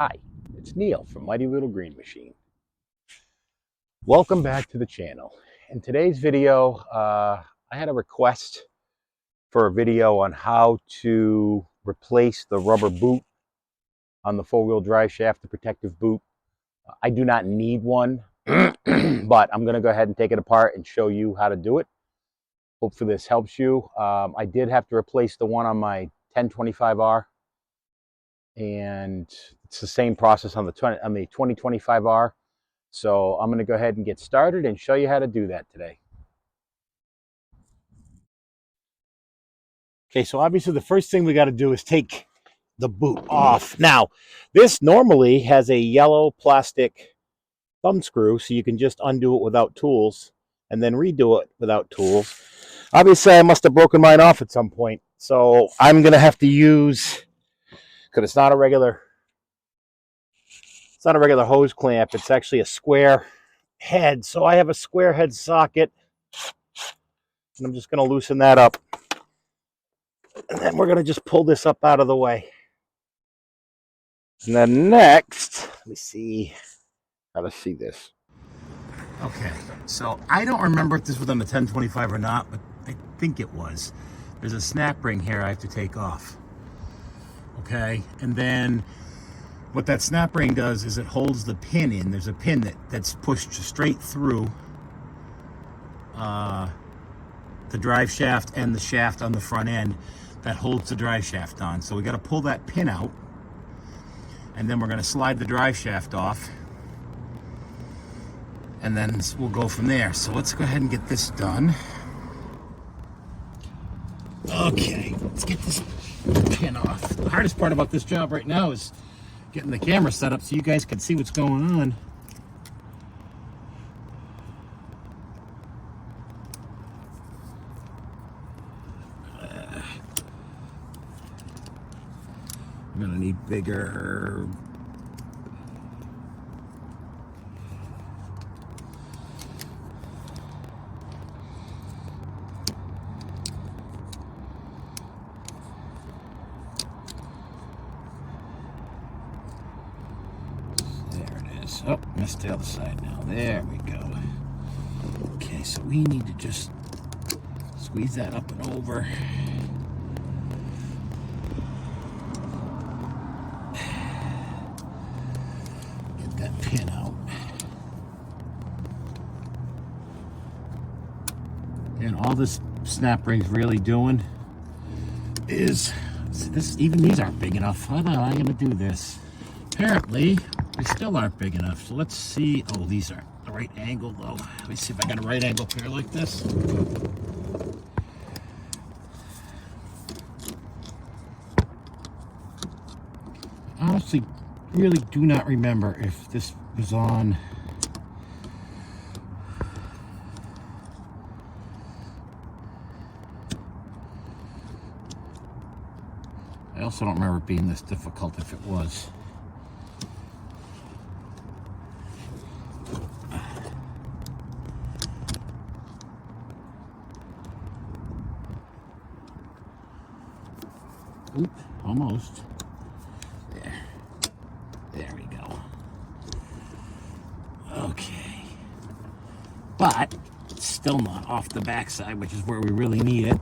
Hi, it's Neil from Mighty Little Green Machine. Welcome back to the channel. In today's video, I had a request for a video on how to replace the rubber boot on the four-wheel drive shaft, the protective boot. I do not need one, but I'm going to go ahead and take it apart and show you how to do it. Hopefully this helps you. I did have to replace the one on my 1025R, and it's the same process on the 2025R. So I'm going to go ahead and get started and show you how to do that today. Okay, so obviously the first thing we got to do is take the boot off. Now, this normally has a yellow plastic thumb screw, so you can just undo it without tools and then redo it without tools. Obviously, I must have broken mine off at some point, so I'm going to have to use, because it's not a regular hose clamp, it's actually a square head. So I have a square head socket, and I'm just going to loosen that up. And then we're going to just pull this up out of the way. And then next, let me see how to see this. Okay, so I don't remember if this was on the 1025 or not, but I think it was. There's a snap ring here I have to take off. Okay, and then what that snap ring does is it holds the pin in. There's a pin that's pushed straight through the drive shaft and the shaft on the front end that holds the drive shaft on. So we got to pull that pin out, and then we're going to slide the drive shaft off, and then we'll go from there. So let's go ahead and get this done. Okay, let's get this pin off. The hardest part about this job right now is getting the camera set up so you guys can see what's going on. I'm gonna need bigger. Oh, missed the other side now. There we go. Okay, so we need to just squeeze that up and over. Get that pin out. And all this snap ring's really doing is, even these aren't big enough. How am I gonna do this? Apparently, they still aren't big enough. So let's see. Oh, these aren't the right angle though. Let me see if I got a right angle pair like this. I honestly really do not remember if this was on. I also don't remember it being this difficult if it was. Oop, almost. There we go. Okay. But it's still not off the backside, which is where we really need it.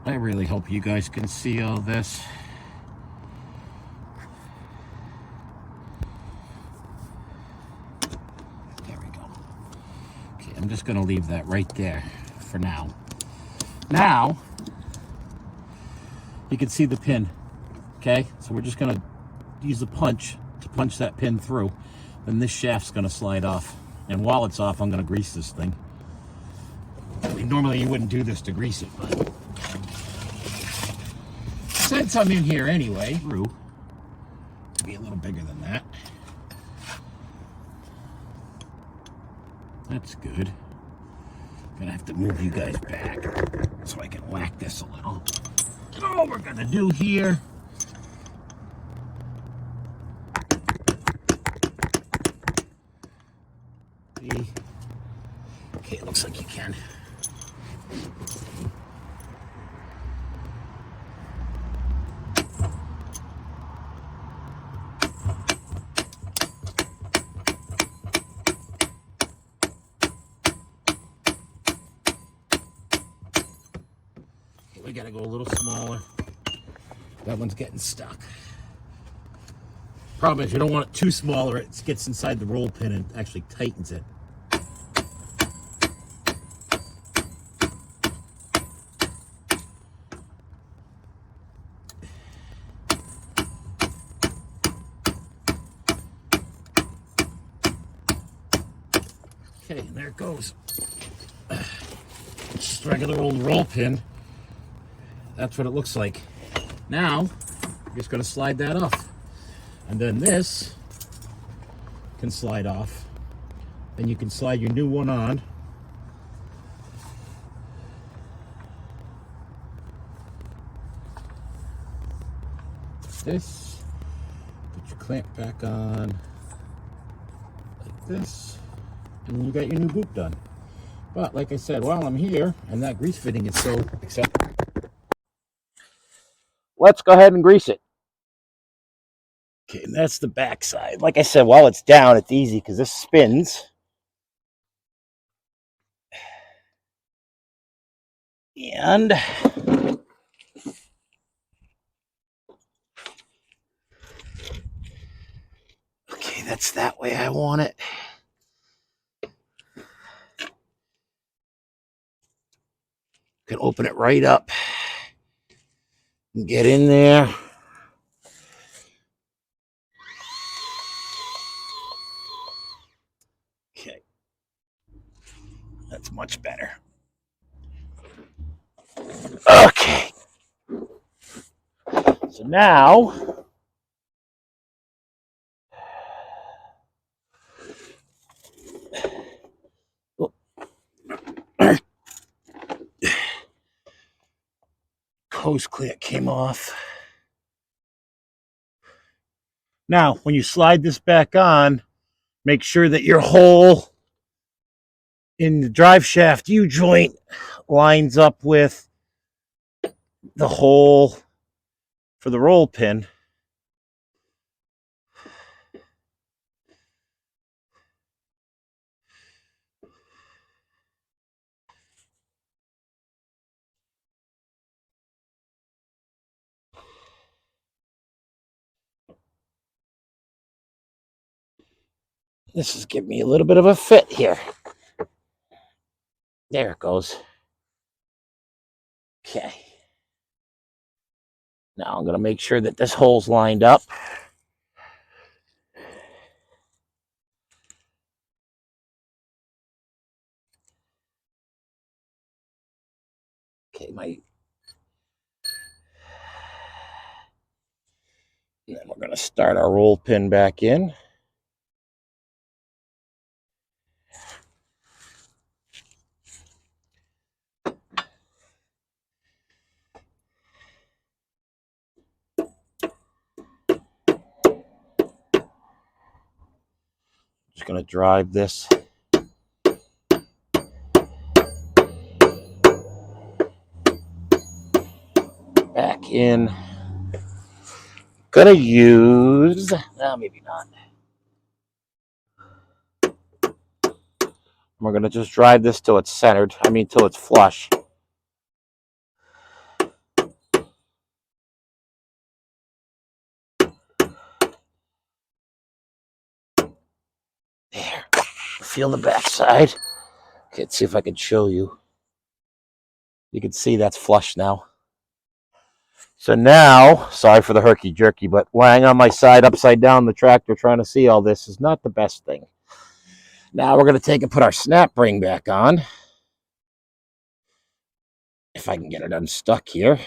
I really hope you guys can see all this. I'm just going to leave that right there for now. Now, you can see the pin, okay? So we're just going to use the punch to punch that pin through. Then this shaft's going to slide off. And while it's off, I'm going to grease this thing. I mean, normally you wouldn't do this to grease it, but since I'm in here anyway, be a little bigger than that. That's good. Gonna have to move you guys back so I can whack this a little. And all we're gonna do here Okay, it looks like you can. We gotta go a little smaller. That one's getting stuck. Problem is, you don't want it too small or it gets inside the roll pin and actually tightens it. Okay, and there it goes. Just regular old roll pin. That's what it looks like. Now, you're just going to slide that off. And then this can slide off. Then you can slide your new one on. This. Put your clamp back on. Like this. And you got your new boot done. But like I said, while I'm here, and that grease fitting is so acceptable, let's go ahead and grease it. Okay, and that's the back side. Like I said, while it's down, it's easy because this spins. And okay, that's that way I want it. Can open it right up and get in there. Okay, that's much better. Okay, so now hose clamp came off. Now, when you slide this back on, make sure that your hole in the drive shaft U-joint lines up with the hole for the roll pin. This is giving me a little bit of a fit here. There it goes. Okay. Now I'm going to make sure that this hole's lined up. Okay, and then we're going to start our roll pin back in. Just going to drive this back in. Gonna use, maybe not. We're gonna just drive this till it's centered. Till it's flush. There. Feel the back side. Okay, let's see if I can show you. You can see that's flush now. So now, sorry for the herky-jerky, but lying on my side upside down the tractor trying to see all this is not the best thing. Now we're going to take and put our snap ring back on. If I can get it unstuck here.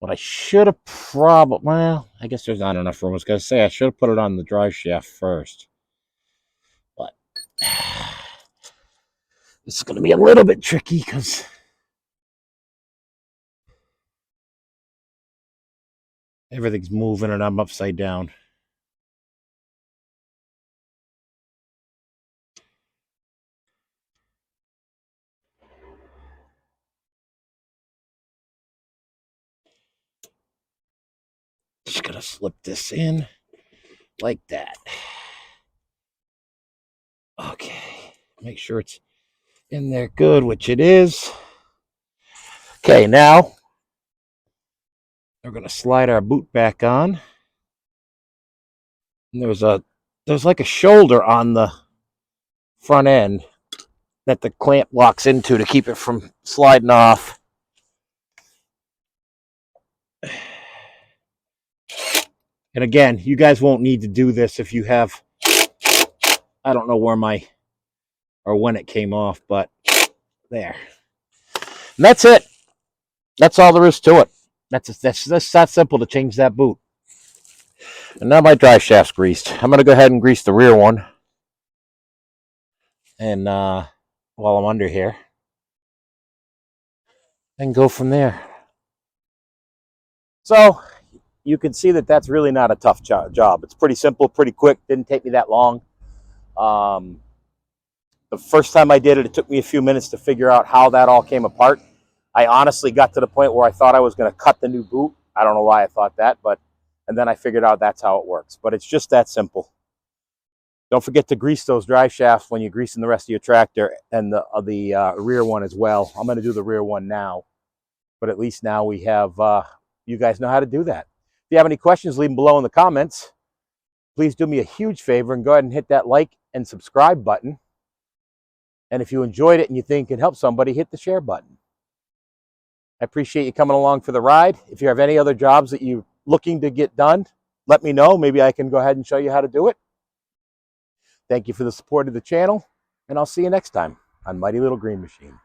What I should have probably, well, I guess there's not enough room. I was going to say I should have put it on the drive shaft first. But this is going to be a little bit tricky because everything's moving and I'm upside down. Just gonna slip this in like that. Okay, make sure it's in there good, which it is. Okay, now we're gonna slide our boot back on. And there's like a shoulder on the front end that the clamp locks into to keep it from sliding off. And again, you guys won't need to do this if you have, I don't know where or when it came off, but there. And that's it. That's all there is to it. That's that simple to change that boot. And now my drive shaft's greased. I'm going to go ahead and grease the rear one. And while I'm under here. And go from there. So you can see that that's really not a tough job. It's pretty simple, pretty quick. Didn't take me that long. The first time I did it, it took me a few minutes to figure out how that all came apart. I honestly got to the point where I thought I was going to cut the new boot. I don't know why I thought that, and then I figured out that's how it works. But it's just that simple. Don't forget to grease those drive shafts when you're greasing the rest of your tractor, and the rear one as well. I'm going to do the rear one now, but at least now we have, you guys know how to do that. If you have any questions, leave them below in the comments. Please do me a huge favor and go ahead and hit that like and subscribe button. And if you enjoyed it and you think it can help somebody, hit the share button. I appreciate you coming along for the ride. If you have any other jobs that you're looking to get done, let me know. Maybe I can go ahead and show you how to do it. Thank you for the support of the channel, and I'll see you next time on Mighty Little Green Machine.